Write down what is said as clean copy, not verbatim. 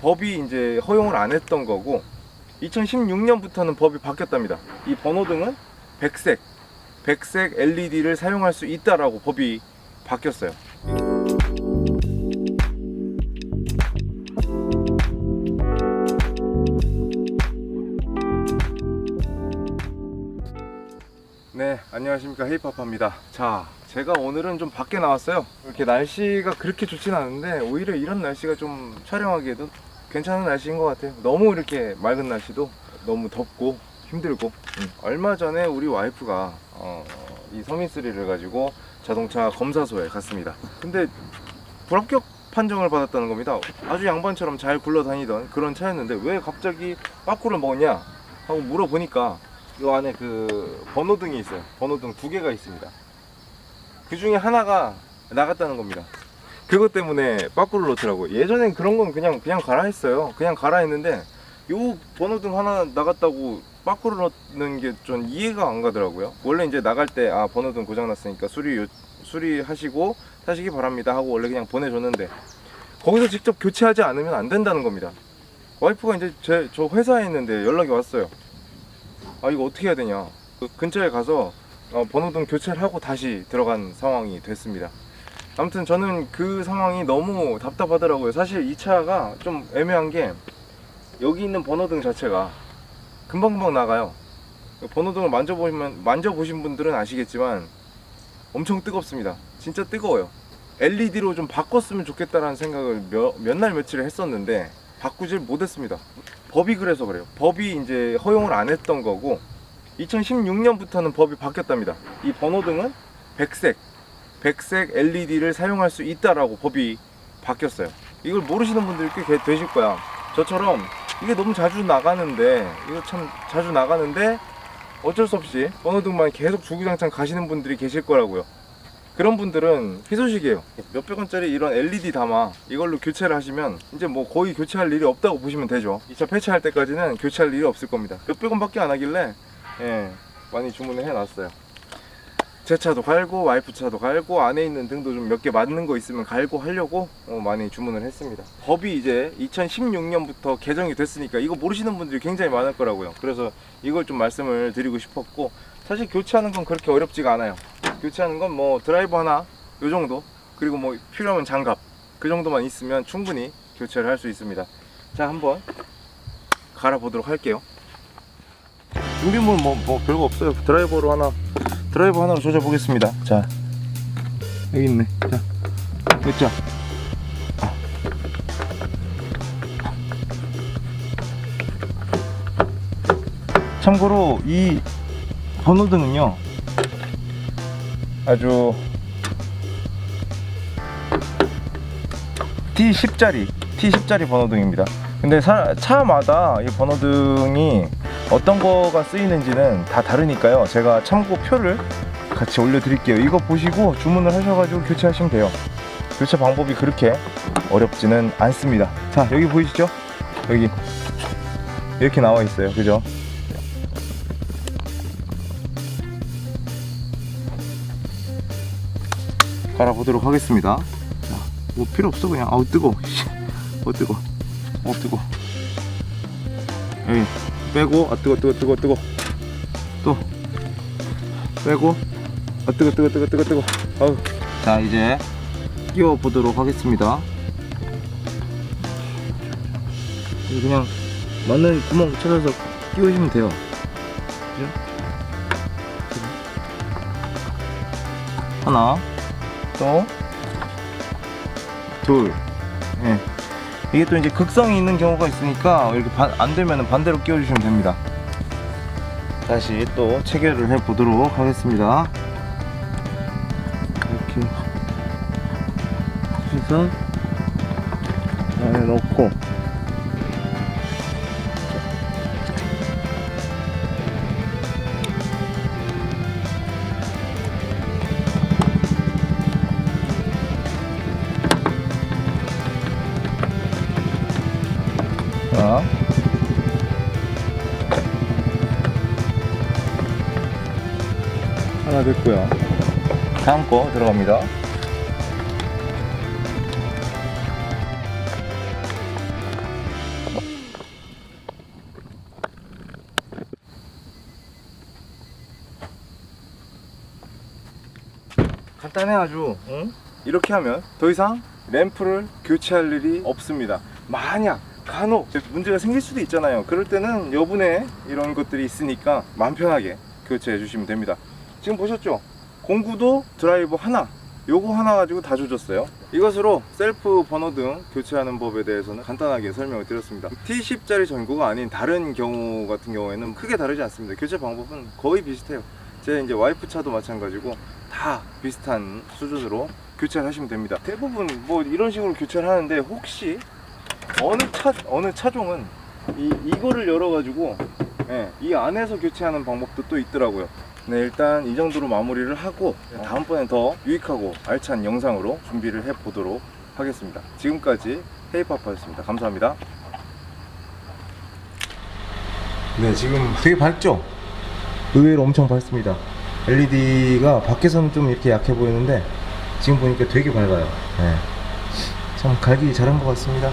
법이 이제 허용을 안 했던 거고 2016년부터는 법이 바뀌었답니다. 이 번호등은 백색 LED를 사용할 수 있다라고 법이 바뀌었어요. 네, 안녕하십니까, 헤이파파입니다. 자, 제가 오늘은 좀 밖에 나왔어요. 이렇게 날씨가 그렇게 좋진 않은데 오히려 이런 날씨가 좀 촬영하기에도 괜찮은 날씨인 것 같아요. 너무 이렇게 맑은 날씨도 너무 덥고 힘들고. 얼마 전에 우리 와이프가 이 서민3를 가지고 자동차 검사소에 갔습니다. 근데 불합격 판정을 받았다는 겁니다. 아주 양반처럼 잘 굴러다니던 그런 차였는데 왜 갑자기 빠꾸를 먹었냐 하고 물어보니까 이 안에 그 번호등이 있어요. 번호등 2개가 있습니다. 그 중에 하나가 나갔다는 겁니다. 그것 때문에 빠꾸를 넣더라고요. 예전엔 그런 건 그냥 가라 했어요. 그냥 가라 했는데 요 번호등 하나 나갔다고 빠꾸를 넣는 게 좀 이해가 안 가더라고요. 원래 이제 나갈 때 번호등 고장 났으니까 수리하시고 타시기 바랍니다 하고 원래 그냥 보내줬는데 거기서 직접 교체하지 않으면 안 된다는 겁니다. 와이프가 이제 저 회사에 있는데 연락이 왔어요. 이거 어떻게 해야 되냐. 그 근처에 가서 번호등 교체를 하고 다시 들어간 상황이 됐습니다. 아무튼 저는 그 상황이 너무 답답하더라고요. 사실 이 차가 좀 애매한 게 여기 있는 번호등 자체가 금방금방 나가요. 번호등을 만져보신 분들은 아시겠지만 엄청 뜨겁습니다. 진짜 뜨거워요. LED로 좀 바꿨으면 좋겠다라는 생각을 몇 날 며칠 했었는데 바꾸질 못했습니다. 법이 그래서 그래요. 법이 이제 허용을 안 했던 거고 2016년부터는 법이 바뀌었답니다. 이 번호등은 백색 LED를 사용할 수 있다라고 법이 바뀌었어요. 이걸 모르시는 분들이 꽤 되실 거야. 저처럼 이게 너무 자주 나가는데 어쩔 수 없이 번호등만 계속 주구장창 가시는 분들이 계실 거라고요. 그런 분들은 희소식이에요. 몇백 원짜리 이런 LED 담아 이걸로 교체를 하시면 이제 뭐 거의 교체할 일이 없다고 보시면 되죠. 이 차 폐차할 때까지는 교체할 일이 없을 겁니다. 몇백 원밖에 안 하길래 많이 주문을 해놨어요. 제 차도 갈고 와이프 차도 갈고 안에 있는 등도 좀 몇 개 맞는 거 있으면 갈고 하려고 많이 주문을 했습니다. 법이 이제 2016년부터 개정이 됐으니까 이거 모르시는 분들이 굉장히 많을 거라고요. 그래서 이걸 좀 말씀을 드리고 싶었고, 사실 교체하는 건 그렇게 어렵지가 않아요. 교체하는 건 뭐 드라이버 하나 요 정도, 그리고 뭐 필요하면 장갑 그 정도만 있으면 충분히 교체를 할 수 있습니다. 자, 한번 갈아보도록 할게요. 준비물 뭐 별거 없어요. 드라이버 하나로 조져 보겠습니다. 자, 여기 있네. 자, 됐죠? 참고로 이 번호등은요 아주 T10짜리 번호등입니다. 근데 차마다 이 번호등이 어떤 거가 쓰이는지는 다 다르니까요. 제가 참고표를 같이 올려드릴게요. 이거 보시고 주문을 하셔가지고 교체하시면 돼요. 교체 방법이 그렇게 어렵지는 않습니다. 자, 여기 보이시죠? 여기 이렇게 나와 있어요. 그죠? 갈아보도록 하겠습니다. 자, 뭐 필요 없어 그냥. 뜨거워. 뜨거워. 뜨거워. 여기 빼고, 뜨거워. 또 빼고, 뜨거워. 자, 이제 끼워 보도록 하겠습니다. 그냥 맞는 구멍 찾아서 끼우시면 돼요. 그죠? 하나, 또 둘. 이게 또 이제 극성이 있는 경우가 있으니까 이렇게 안 되면 반대로 끼워주시면 됩니다. 다시 또 체결을 해 보도록 하겠습니다. 이렇게 해서 안에 넣고, 자, 하나 됐고요. 다음 거 들어갑니다. 간단해 아주. 응? 이렇게 하면 더 이상 램프를 교체할 일이 없습니다. 만약 간혹 문제가 생길 수도 있잖아요. 그럴 때는 여분의 이런 것들이 있으니까 마음 편하게 교체해 주시면 됩니다. 지금 보셨죠? 공구도 드라이버 하나, 요거 하나 가지고 다 조졌어요. 이것으로 셀프 번호등 교체하는 법에 대해서는 간단하게 설명을 드렸습니다. T10짜리 전구가 아닌 다른 경우 같은 경우에는 크게 다르지 않습니다. 교체 방법은 거의 비슷해요. 제 이제 와이프 차도 마찬가지고 다 비슷한 수준으로 교체를 하시면 됩니다. 대부분 뭐 이런 식으로 교체를 하는데 혹시 어느 차종은 이거를 열어가지고 이 안에서 교체하는 방법도 또 있더라고요. 네, 일단 이 정도로 마무리를 하고 다음번엔 더 유익하고 알찬 영상으로 준비를 해 보도록 하겠습니다. 지금까지 헤이파파였습니다. 감사합니다. 네, 지금 되게 밝죠? 의외로 엄청 밝습니다. LED가 밖에서는 좀 이렇게 약해 보이는데 지금 보니까 되게 밝아요. 네. 참 갈기 잘한 것 같습니다.